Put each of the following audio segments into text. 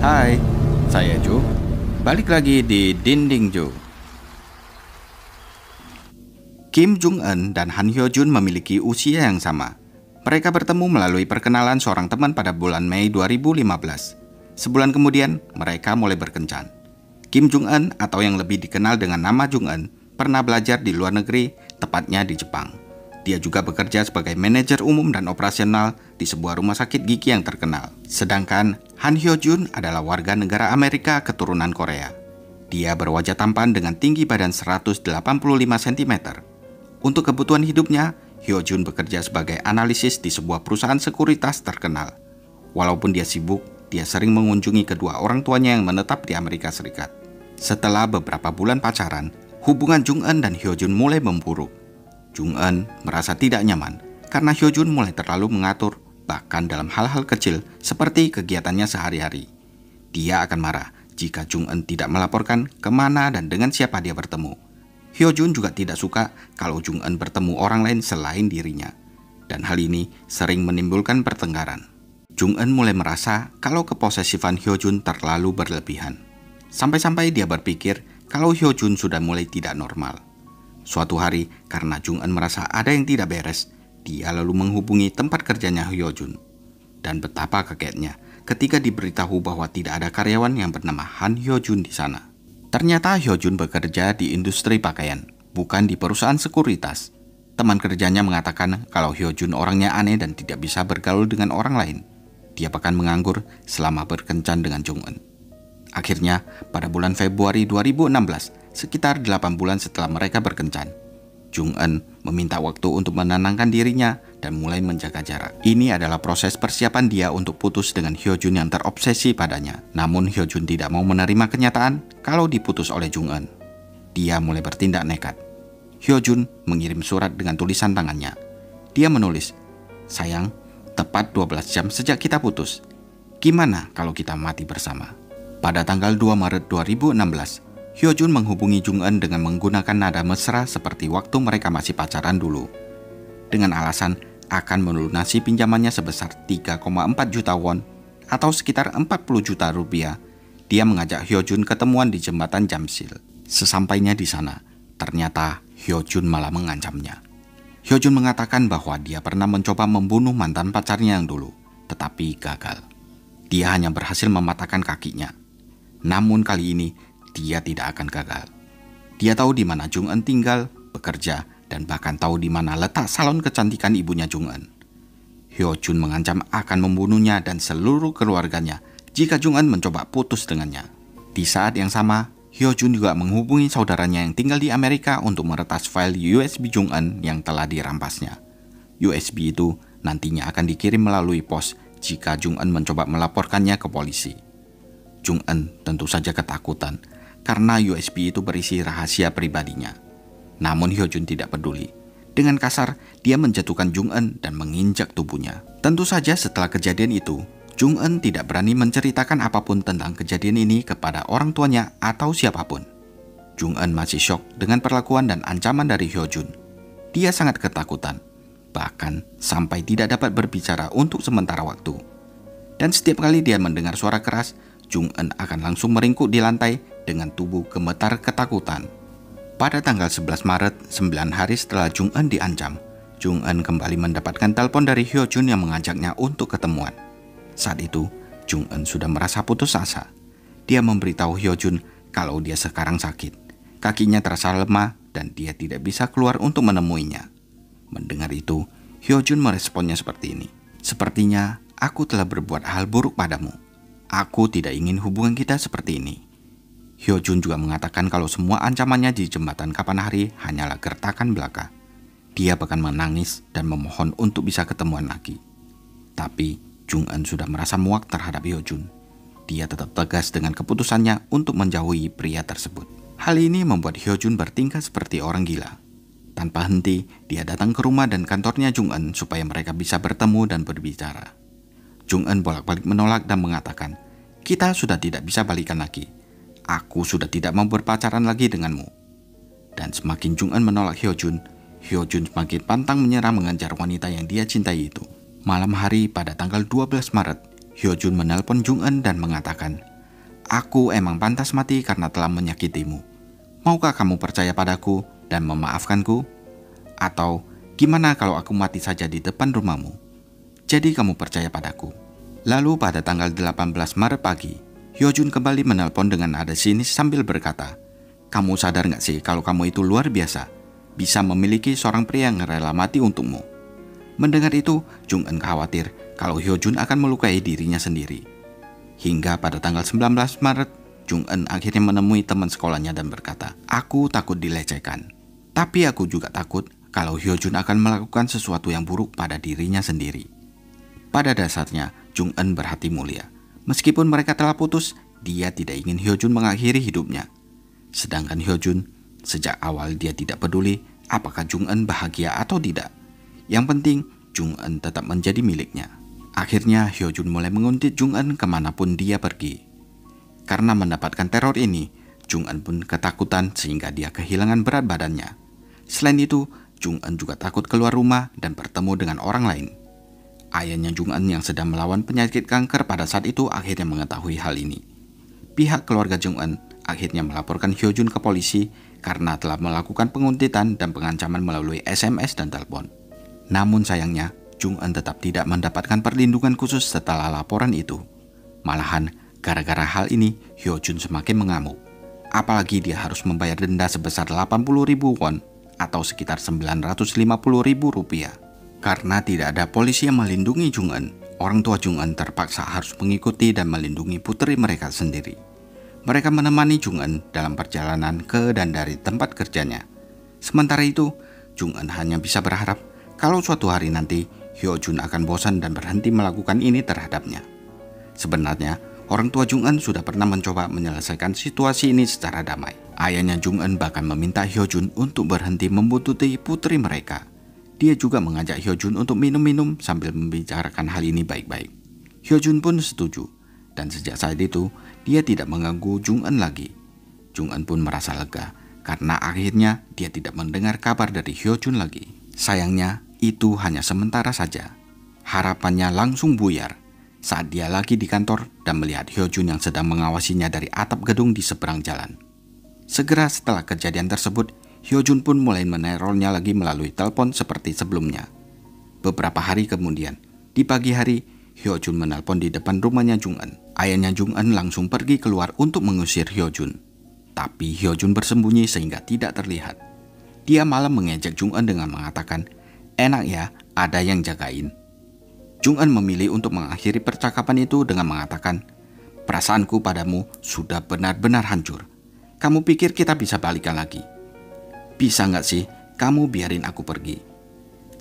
Hai, saya Jo. Balik lagi di Dinding Jo. Kim Jong-un dan Han Hyo-jun memiliki usia yang sama. Mereka bertemu melalui perkenalan seorang teman pada bulan Mei 2015. Sebulan kemudian, mereka mulai berkencan. Kim Jong-un atau yang lebih dikenal dengan nama Jong-un pernah belajar di luar negeri, tepatnya di Jepang. Dia juga bekerja sebagai manajer umum dan operasional di sebuah rumah sakit gigi yang terkenal. Sedangkan Han Hyo-jun adalah warga negara Amerika keturunan Korea. Dia berwajah tampan dengan tinggi badan 185 cm. Untuk kebutuhan hidupnya, Hyo-jun bekerja sebagai analisis di sebuah perusahaan sekuritas terkenal. Walaupun dia sibuk, dia sering mengunjungi kedua orang tuanya yang menetap di Amerika Serikat. Setelah beberapa bulan pacaran, hubungan Jong-un dan Hyo-jun mulai memburuk. Jong-un merasa tidak nyaman karena Hyo-jun mulai terlalu mengatur, bahkan dalam hal-hal kecil seperti kegiatannya sehari-hari. Dia akan marah jika Jong-un tidak melaporkan kemana dan dengan siapa dia bertemu. Hyo-jun juga tidak suka kalau Jong-un bertemu orang lain selain dirinya. Dan hal ini sering menimbulkan pertengkaran. Jong-un mulai merasa kalau keposesifan Hyo-jun terlalu berlebihan. Sampai-sampai dia berpikir kalau Hyo-jun sudah mulai tidak normal. Suatu hari, karena Jong-un merasa ada yang tidak beres, dia lalu menghubungi tempat kerjanya Hyo-jun. Dan betapa kagetnya ketika diberitahu bahwa tidak ada karyawan yang bernama Han Hyo-jun di sana. Ternyata Hyo-jun bekerja di industri pakaian, bukan di perusahaan sekuritas. Teman kerjanya mengatakan kalau Hyo-jun orangnya aneh dan tidak bisa bergaul dengan orang lain. Dia bahkan menganggur selama berkencan dengan Jong-un. Akhirnya, pada bulan Februari 2016, sekitar 8 bulan setelah mereka berkencan, Jong-un meminta waktu untuk menenangkan dirinya dan mulai menjaga jarak. Ini adalah proses persiapan dia untuk putus dengan Hyo-jun yang terobsesi padanya. Namun Hyo-jun tidak mau menerima kenyataan kalau diputus oleh Jong-un. Dia mulai bertindak nekat. Hyo-jun mengirim surat dengan tulisan tangannya. Dia menulis, "Sayang, tepat 12 jam sejak kita putus. Gimana kalau kita mati bersama?" Pada tanggal 2 Maret 2016, Hyo-jun menghubungi Jong-un dengan menggunakan nada mesra seperti waktu mereka masih pacaran dulu. Dengan alasan akan melunasi pinjamannya sebesar 3,4 juta won atau sekitar 40 juta rupiah, dia mengajak Hyo-jun ketemuan di jembatan Jamsil. Sesampainya di sana, ternyata Hyo-jun malah mengancamnya. Hyo-jun mengatakan bahwa dia pernah mencoba membunuh mantan pacarnya yang dulu, tetapi gagal. Dia hanya berhasil mematahkan kakinya. Namun kali ini, dia tidak akan gagal. Dia tahu di mana Jong-un tinggal, bekerja, dan bahkan tahu di mana letak salon kecantikan ibunya Jong-un. Hyo-jun mengancam akan membunuhnya dan seluruh keluarganya jika Jong-un mencoba putus dengannya. Di saat yang sama, Hyo-jun juga menghubungi saudaranya yang tinggal di Amerika untuk meretas file USB Jong-un yang telah dirampasnya. USB itu nantinya akan dikirim melalui pos jika Jong-un mencoba melaporkannya ke polisi. Jong-un tentu saja ketakutan karena USB itu berisi rahasia pribadinya. Namun Hyo-jun tidak peduli. Dengan kasar, dia menjatuhkan Jong-un dan menginjak tubuhnya. Tentu saja setelah kejadian itu, Jong-un tidak berani menceritakan apapun tentang kejadian ini kepada orang tuanya atau siapapun. Jong-un masih syok dengan perlakuan dan ancaman dari Hyo-jun. Dia sangat ketakutan, bahkan sampai tidak dapat berbicara untuk sementara waktu. Dan setiap kali dia mendengar suara keras, Jong-un akan langsung meringkuk di lantai dengan tubuh gemetar ketakutan. Pada tanggal 11 Maret, 9 hari setelah Jong-un diancam, Jong-un kembali mendapatkan telepon dari Hyo-jun yang mengajaknya untuk ketemuan. Saat itu, Jong-un sudah merasa putus asa. Dia memberitahu Hyo-jun kalau dia sekarang sakit. Kakinya terasa lemah dan dia tidak bisa keluar untuk menemuinya. Mendengar itu, Hyo-jun meresponnya seperti ini. "Sepertinya aku telah berbuat hal buruk padamu. Aku tidak ingin hubungan kita seperti ini." Hyo-jun juga mengatakan kalau semua ancamannya di jembatan kapan hari hanyalah gertakan belaka. Dia bahkan menangis dan memohon untuk bisa ketemuan lagi. Tapi Jong-un sudah merasa muak terhadap Hyo-jun. Dia tetap tegas dengan keputusannya untuk menjauhi pria tersebut. Hal ini membuat Hyo-jun bertingkah seperti orang gila. Tanpa henti, dia datang ke rumah dan kantornya Jong-un supaya mereka bisa bertemu dan berbicara. Jong-un bolak-balik menolak dan mengatakan, "Kita sudah tidak bisa balikan lagi. Aku sudah tidak mau berpacaran lagi denganmu." Dan semakin Jong-un menolak Hyo-jun, Hyo-jun semakin pantang menyerah mengejar wanita yang dia cintai itu. Malam hari pada tanggal 12 Maret, Hyo-jun menelpon Jong-un dan mengatakan Aku emang pantas mati karena telah menyakitimu. Maukah kamu percaya padaku dan memaafkanku? Atau gimana kalau aku mati saja di depan rumahmu? Jadi kamu percaya padaku." Lalu pada tanggal 18 Maret pagi, Hyojun kembali menelpon dengan nada sinis sambil berkata, "Kamu sadar gak sih kalau kamu itu luar biasa? Bisa memiliki seorang pria yang rela mati untukmu." Mendengar itu, Jung-eun khawatir kalau Hyojun akan melukai dirinya sendiri. Hingga pada tanggal 19 Maret, Jung-eun akhirnya menemui teman sekolahnya dan berkata, "Aku takut dilecehkan. Tapi aku juga takut kalau Hyojun akan melakukan sesuatu yang buruk pada dirinya sendiri." Pada dasarnya, Jung-eun berhati mulia. Meskipun mereka telah putus, dia tidak ingin Hyojun mengakhiri hidupnya. Sedangkan Hyojun, sejak awal dia tidak peduli apakah Jung-eun bahagia atau tidak. Yang penting, Jung-eun tetap menjadi miliknya. Akhirnya Hyojun mulai menguntit Jung-eun kemanapun dia pergi. Karena mendapatkan teror ini, Jung-eun pun ketakutan sehingga dia kehilangan berat badannya. Selain itu, Jung-eun juga takut keluar rumah dan bertemu dengan orang lain. Ayahnya Jung-eun yang sedang melawan penyakit kanker pada saat itu akhirnya mengetahui hal ini. Pihak keluarga Jung-eun akhirnya melaporkan Hyojun ke polisi karena telah melakukan penguntitan dan pengancaman melalui SMS dan telepon. Namun sayangnya, Jung-eun tetap tidak mendapatkan perlindungan khusus setelah laporan itu. Malahan, gara-gara hal ini, Hyojun semakin mengamuk. Apalagi dia harus membayar denda sebesar 80.000 won atau sekitar 950.000 rupiah. Karena tidak ada polisi yang melindungi Jung-eun, orang tua Jung-eun terpaksa harus mengikuti dan melindungi putri mereka sendiri. Mereka menemani Jung-eun dalam perjalanan ke dan dari tempat kerjanya. Sementara itu, Jung-eun hanya bisa berharap kalau suatu hari nanti Hyojun akan bosan dan berhenti melakukan ini terhadapnya. Sebenarnya, orang tua Jung-eun sudah pernah mencoba menyelesaikan situasi ini secara damai. Ayahnya Jung-eun bahkan meminta Hyojun untuk berhenti membuntuti putri mereka. Dia juga mengajak Hyojun untuk minum-minum sambil membicarakan hal ini baik-baik. Hyojun pun setuju, dan sejak saat itu, dia tidak mengganggu Jung-eun lagi. Jung-eun pun merasa lega, karena akhirnya dia tidak mendengar kabar dari Hyojun lagi. Sayangnya, itu hanya sementara saja. Harapannya langsung buyar saat dia lagi di kantor dan melihat Hyojun yang sedang mengawasinya dari atap gedung di seberang jalan. Segera setelah kejadian tersebut, Hyojun pun mulai menerornya lagi melalui telepon seperti sebelumnya. Beberapa hari kemudian, di pagi hari, Hyojun menelpon di depan rumahnya Jung-eun. Ayahnya Jung-eun langsung pergi keluar untuk mengusir Hyojun. Tapi Hyojun bersembunyi sehingga tidak terlihat. Dia malah mengejek Jung-eun dengan mengatakan, "Enak ya, ada yang jagain." Jung-eun memilih untuk mengakhiri percakapan itu dengan mengatakan, "Perasaanku padamu sudah benar-benar hancur. Kamu pikir kita bisa balikan lagi? Bisa nggak sih kamu biarin aku pergi?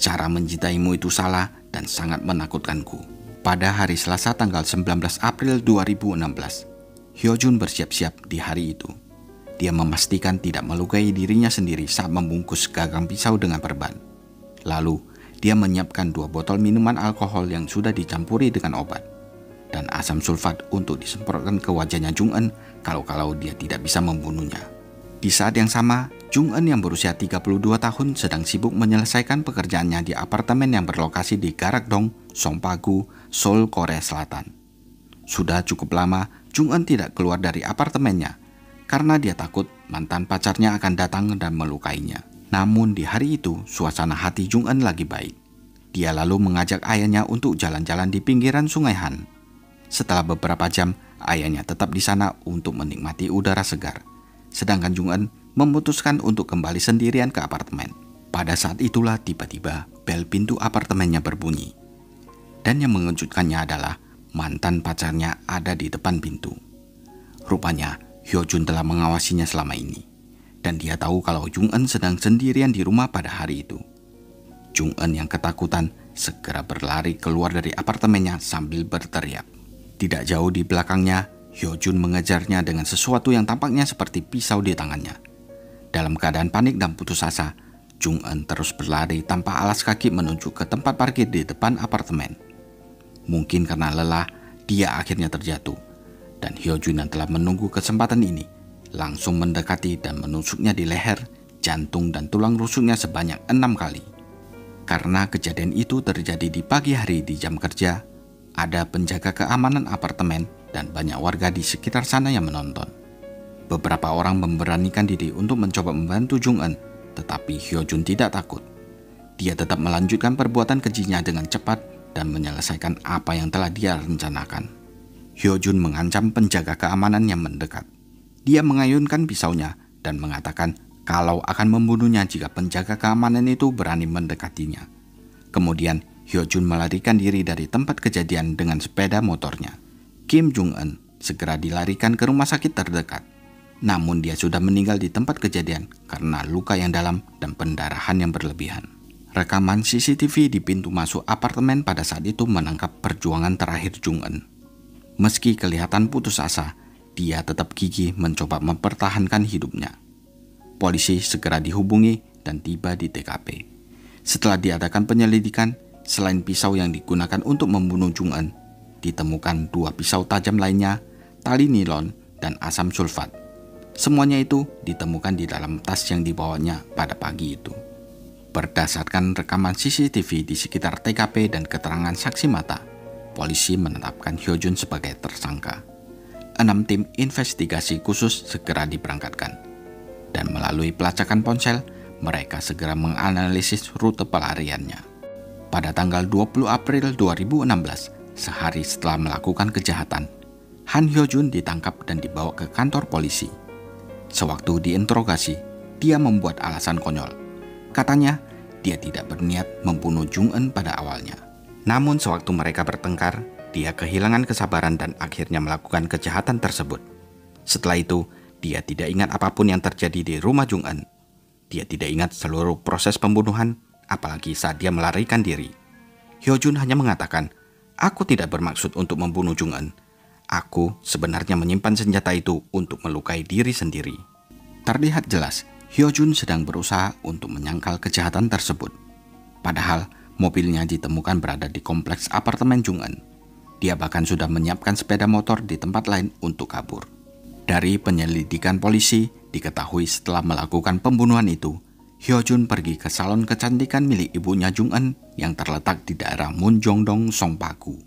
Cara mencintaimu itu salah dan sangat menakutkanku." Pada hari Selasa tanggal 19 April 2016, Hyojun bersiap-siap di hari itu. Dia memastikan tidak melukai dirinya sendiri saat membungkus gagang pisau dengan perban. Lalu, dia menyiapkan 2 botol minuman alkohol yang sudah dicampuri dengan obat dan asam sulfat untuk disemprotkan ke wajahnya Jung-eun kalau dia tidak bisa membunuhnya. Di saat yang sama, Jung-eun yang berusia 32 tahun sedang sibuk menyelesaikan pekerjaannya di apartemen yang berlokasi di Garakdong, Songpagu, Seoul, Korea Selatan. Sudah cukup lama Jung-eun tidak keluar dari apartemennya karena dia takut mantan pacarnya akan datang dan melukainya. Namun di hari itu, suasana hati Jung-eun lagi baik. Dia lalu mengajak ayahnya untuk jalan-jalan di pinggiran Sungai Han. Setelah beberapa jam, ayahnya tetap di sana untuk menikmati udara segar. Sedangkan Jung-eun memutuskan untuk kembali sendirian ke apartemen. Pada saat itulah tiba-tiba bel pintu apartemennya berbunyi. Dan yang mengejutkannya adalah mantan pacarnya ada di depan pintu. Rupanya Hyojun telah mengawasinya selama ini. Dan dia tahu kalau Jung-eun sedang sendirian di rumah pada hari itu. Jung-eun yang ketakutan segera berlari keluar dari apartemennya sambil berteriak. Tidak jauh di belakangnya, Hyojun mengejarnya dengan sesuatu yang tampaknya seperti pisau di tangannya. Dalam keadaan panik dan putus asa, Jung-eun terus berlari tanpa alas kaki menuju ke tempat parkir di depan apartemen. Mungkin karena lelah, dia akhirnya terjatuh. Dan Hyojun yang telah menunggu kesempatan ini langsung mendekati dan menusuknya di leher, jantung, dan tulang rusuknya sebanyak 6 kali. Karena kejadian itu terjadi di pagi hari di jam kerja, ada penjaga keamanan apartemen dan banyak warga di sekitar sana yang menonton. Beberapa orang memberanikan diri untuk mencoba membantu Jung-eun, tetapi Hyo-jun tidak takut. Dia tetap melanjutkan perbuatan kejinya dengan cepat dan menyelesaikan apa yang telah dia rencanakan. Hyo-jun mengancam penjaga keamanan yang mendekat. Dia mengayunkan pisaunya dan mengatakan kalau akan membunuhnya jika penjaga keamanan itu berani mendekatinya. Kemudian Hyo-jun melarikan diri dari tempat kejadian dengan sepeda motornya. Kim Jung-eun segera dilarikan ke rumah sakit terdekat. Namun dia sudah meninggal di tempat kejadian karena luka yang dalam dan pendarahan yang berlebihan. Rekaman CCTV di pintu masuk apartemen pada saat itu menangkap perjuangan terakhir Jung-eun. Meski kelihatan putus asa, dia tetap gigih mencoba mempertahankan hidupnya. Polisi segera dihubungi dan tiba di TKP. Setelah diadakan penyelidikan, selain pisau yang digunakan untuk membunuh Jung-eun, ditemukan 2 pisau tajam lainnya, tali nilon, dan asam sulfat. Semuanya itu ditemukan di dalam tas yang dibawanya pada pagi itu. Berdasarkan rekaman CCTV di sekitar TKP dan keterangan saksi mata, polisi menetapkan Hyo-jun sebagai tersangka. 6 tim investigasi khusus segera diberangkatkan. Dan melalui pelacakan ponsel, mereka segera menganalisis rute pelariannya. Pada tanggal 20 April 2016, sehari setelah melakukan kejahatan, Han Hyo-jun ditangkap dan dibawa ke kantor polisi. Sewaktu diinterogasi, dia membuat alasan konyol. Katanya, dia tidak berniat membunuh Jung-eun pada awalnya. Namun sewaktu mereka bertengkar, dia kehilangan kesabaran dan akhirnya melakukan kejahatan tersebut. Setelah itu, dia tidak ingat apapun yang terjadi di rumah Jung-eun. Dia tidak ingat seluruh proses pembunuhan, apalagi saat dia melarikan diri. Hyo-jun hanya mengatakan, "Aku tidak bermaksud untuk membunuh Jung-eun. Aku sebenarnya menyimpan senjata itu untuk melukai diri sendiri." Terlihat jelas, Hyo-jun sedang berusaha untuk menyangkal kejahatan tersebut. Padahal, mobilnya ditemukan berada di kompleks apartemen Jung-eun. Dia bahkan sudah menyiapkan sepeda motor di tempat lain untuk kabur. Dari penyelidikan polisi, diketahui setelah melakukan pembunuhan itu, Hyo-jun pergi ke salon kecantikan milik ibunya Jung-eun yang terletak di daerah Munjongdong, Songpagu.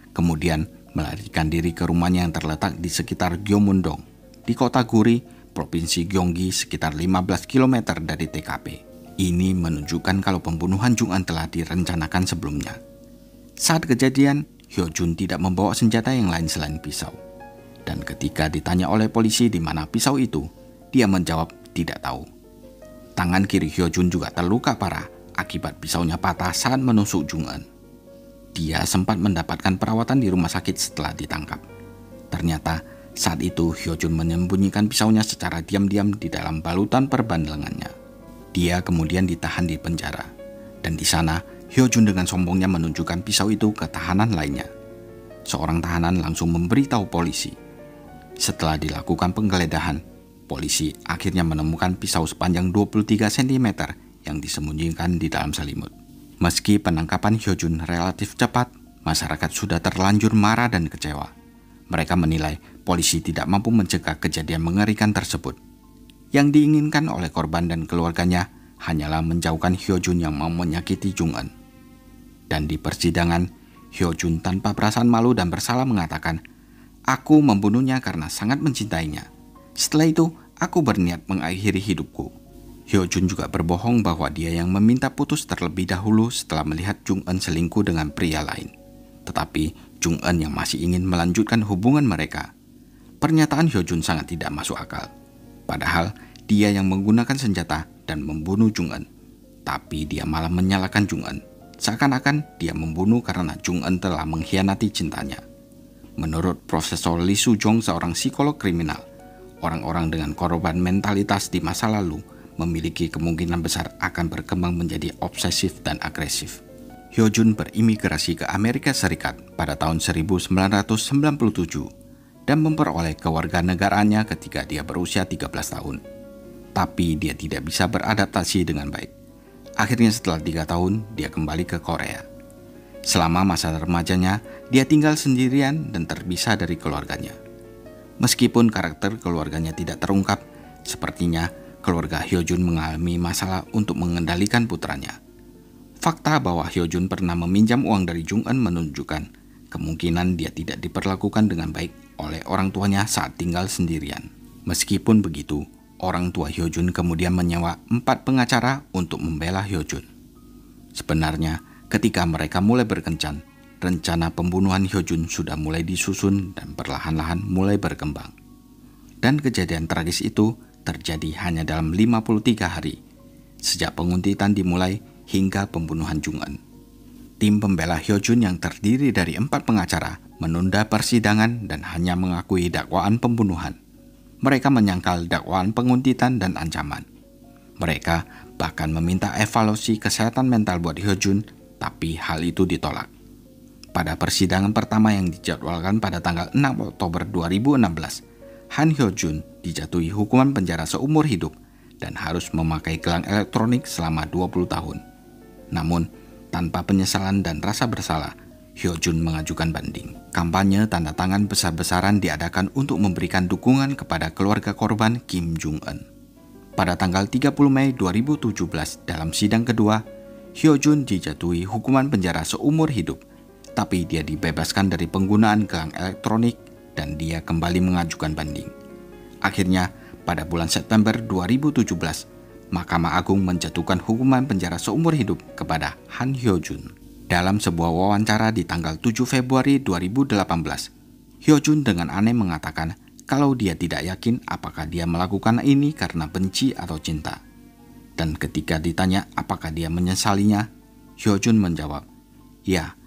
Kemudian melarikan diri ke rumahnya yang terletak di sekitar Gyeomundong, di kota Guri, Provinsi Gyeonggi sekitar 15 km dari TKP. Ini menunjukkan kalau pembunuhan Jung-eun telah direncanakan sebelumnya. Saat kejadian, Hyo-jun tidak membawa senjata yang lain selain pisau. Dan ketika ditanya oleh polisi di mana pisau itu, dia menjawab tidak tahu. Tangan kiri Hyo-jun juga terluka parah akibat pisaunya patah saat menusuk Jung-eun. Dia sempat mendapatkan perawatan di rumah sakit setelah ditangkap. Ternyata saat itu Hyo-jun menyembunyikan pisaunya secara diam-diam di dalam balutan perban lengannya. Dia kemudian ditahan di penjara. Dan di sana, Hyo-jun dengan sombongnya menunjukkan pisau itu ke tahanan lainnya. Seorang tahanan langsung memberitahu polisi. Setelah dilakukan penggeledahan, polisi akhirnya menemukan pisau sepanjang 23 cm yang disembunyikan di dalam selimut. Meski penangkapan Hyo-jun relatif cepat, masyarakat sudah terlanjur marah dan kecewa. Mereka menilai polisi tidak mampu mencegah kejadian mengerikan tersebut. Yang diinginkan oleh korban dan keluarganya hanyalah menjauhkan Hyo-jun yang mau menyakiti Jung-eun. Dan di persidangan, Hyo-jun tanpa perasaan malu dan bersalah mengatakan, "Aku membunuhnya karena sangat mencintainya. Setelah itu, aku berniat mengakhiri hidupku." Hyo-jun juga berbohong bahwa dia yang meminta putus terlebih dahulu setelah melihat Jung-eun selingkuh dengan pria lain. Tetapi Jung-eun yang masih ingin melanjutkan hubungan mereka. Pernyataan Hyo-jun sangat tidak masuk akal. Padahal dia yang menggunakan senjata dan membunuh Jung-eun. Tapi dia malah menyalahkan Jung-eun. Seakan-akan dia membunuh karena Jung-eun telah mengkhianati cintanya. Menurut Profesor Lee Soo-jong, seorang psikolog kriminal, orang-orang dengan korban mentalitas di masa lalu memiliki kemungkinan besar akan berkembang menjadi obsesif dan agresif. Hyo-jun berimigrasi ke Amerika Serikat pada tahun 1997 dan memperoleh kewarganegaraannya ketika dia berusia 13 tahun. Tapi dia tidak bisa beradaptasi dengan baik. Akhirnya setelah 3 tahun, dia kembali ke Korea. Selama masa remajanya, dia tinggal sendirian dan terpisah dari keluarganya. Meskipun karakter keluarganya tidak terungkap, sepertinya keluarga Hyo-jun mengalami masalah untuk mengendalikan putranya. Fakta bahwa Hyo-jun pernah meminjam uang dari Jung-eun menunjukkan kemungkinan dia tidak diperlakukan dengan baik oleh orang tuanya saat tinggal sendirian. Meskipun begitu, orang tua Hyojun kemudian menyewa 4 pengacara untuk membela Hyojun. Sebenarnya, ketika mereka mulai berkencan, rencana pembunuhan Hyojun sudah mulai disusun dan perlahan-lahan mulai berkembang. Dan kejadian tragis itu terjadi hanya dalam 53 hari, sejak penguntitan dimulai hingga pembunuhan Jung-eun. Tim pembela Hyojun yang terdiri dari 4 pengacara menunda persidangan dan hanya mengakui dakwaan pembunuhan. Mereka menyangkal dakwaan penguntitan dan ancaman. Mereka bahkan meminta evaluasi kesehatan mental buat Hyojun, tapi hal itu ditolak. Pada persidangan pertama yang dijadwalkan pada tanggal 6 Oktober 2016, Han Hyojun dijatuhi hukuman penjara seumur hidup dan harus memakai gelang elektronik selama 20 tahun. Namun, tanpa penyesalan dan rasa bersalah, Hyojun mengajukan banding. Kampanye tanda tangan besar-besaran diadakan untuk memberikan dukungan kepada keluarga korban Kim Jung-eun. Pada tanggal 30 Mei 2017 dalam sidang kedua, Hyojun dijatuhi hukuman penjara seumur hidup, tapi dia dibebaskan dari penggunaan gelang elektronik dan dia kembali mengajukan banding. Akhirnya, pada bulan September 2017, Mahkamah Agung menjatuhkan hukuman penjara seumur hidup kepada Han Hyojun. Dalam sebuah wawancara di tanggal 7 Februari 2018, Hyojun dengan aneh mengatakan kalau dia tidak yakin apakah dia melakukan ini karena benci atau cinta. Dan ketika ditanya apakah dia menyesalinya, Hyojun menjawab, "Ya,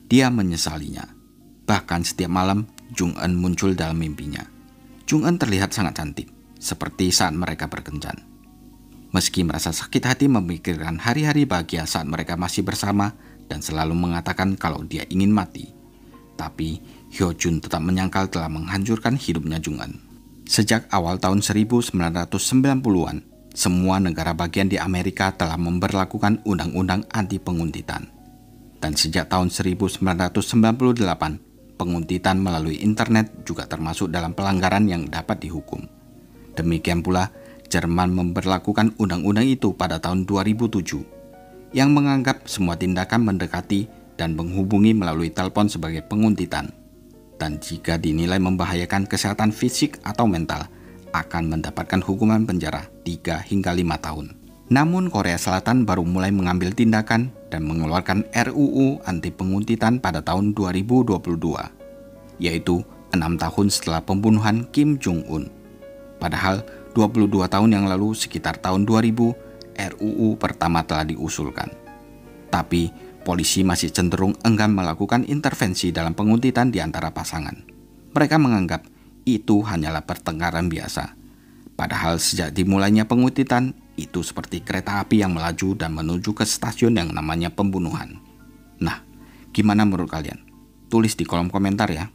dia menyesalinya. Bahkan setiap malam, Jung-eun muncul dalam mimpinya. Jung-eun terlihat sangat cantik, seperti saat mereka berkencan. Meski merasa sakit hati memikirkan hari-hari bahagia saat mereka masih bersama dan selalu mengatakan kalau dia ingin mati, tapi Hyojun tetap menyangkal telah menghancurkan hidupnya Jung-eun. Sejak awal tahun 1990-an, semua negara bagian di Amerika telah memberlakukan undang-undang anti penguntitan. Dan sejak tahun 1998, penguntitan melalui internet juga termasuk dalam pelanggaran yang dapat dihukum. Demikian pula, Jerman memberlakukan undang-undang itu pada tahun 2007, yang menganggap semua tindakan mendekati dan menghubungi melalui telepon sebagai penguntitan. Dan jika dinilai membahayakan kesehatan fisik atau mental, akan mendapatkan hukuman penjara 3 hingga 5 tahun. Namun Korea Selatan baru mulai mengambil tindakan dan mengeluarkan RUU anti penguntitan pada tahun 2022, yaitu 6 tahun setelah pembunuhan Kim Jong-un. Padahal 22 tahun yang lalu, sekitar tahun 2000, RUU pertama telah diusulkan. Tapi polisi masih cenderung enggan melakukan intervensi dalam penguntitan di antara pasangan. Mereka menganggap itu hanyalah pertengkaran biasa. Padahal sejak dimulainya penguntitan, itu seperti kereta api yang melaju dan menuju ke stasiun yang namanya pembunuhan. Nah, gimana menurut kalian? Tulis di kolom komentar ya.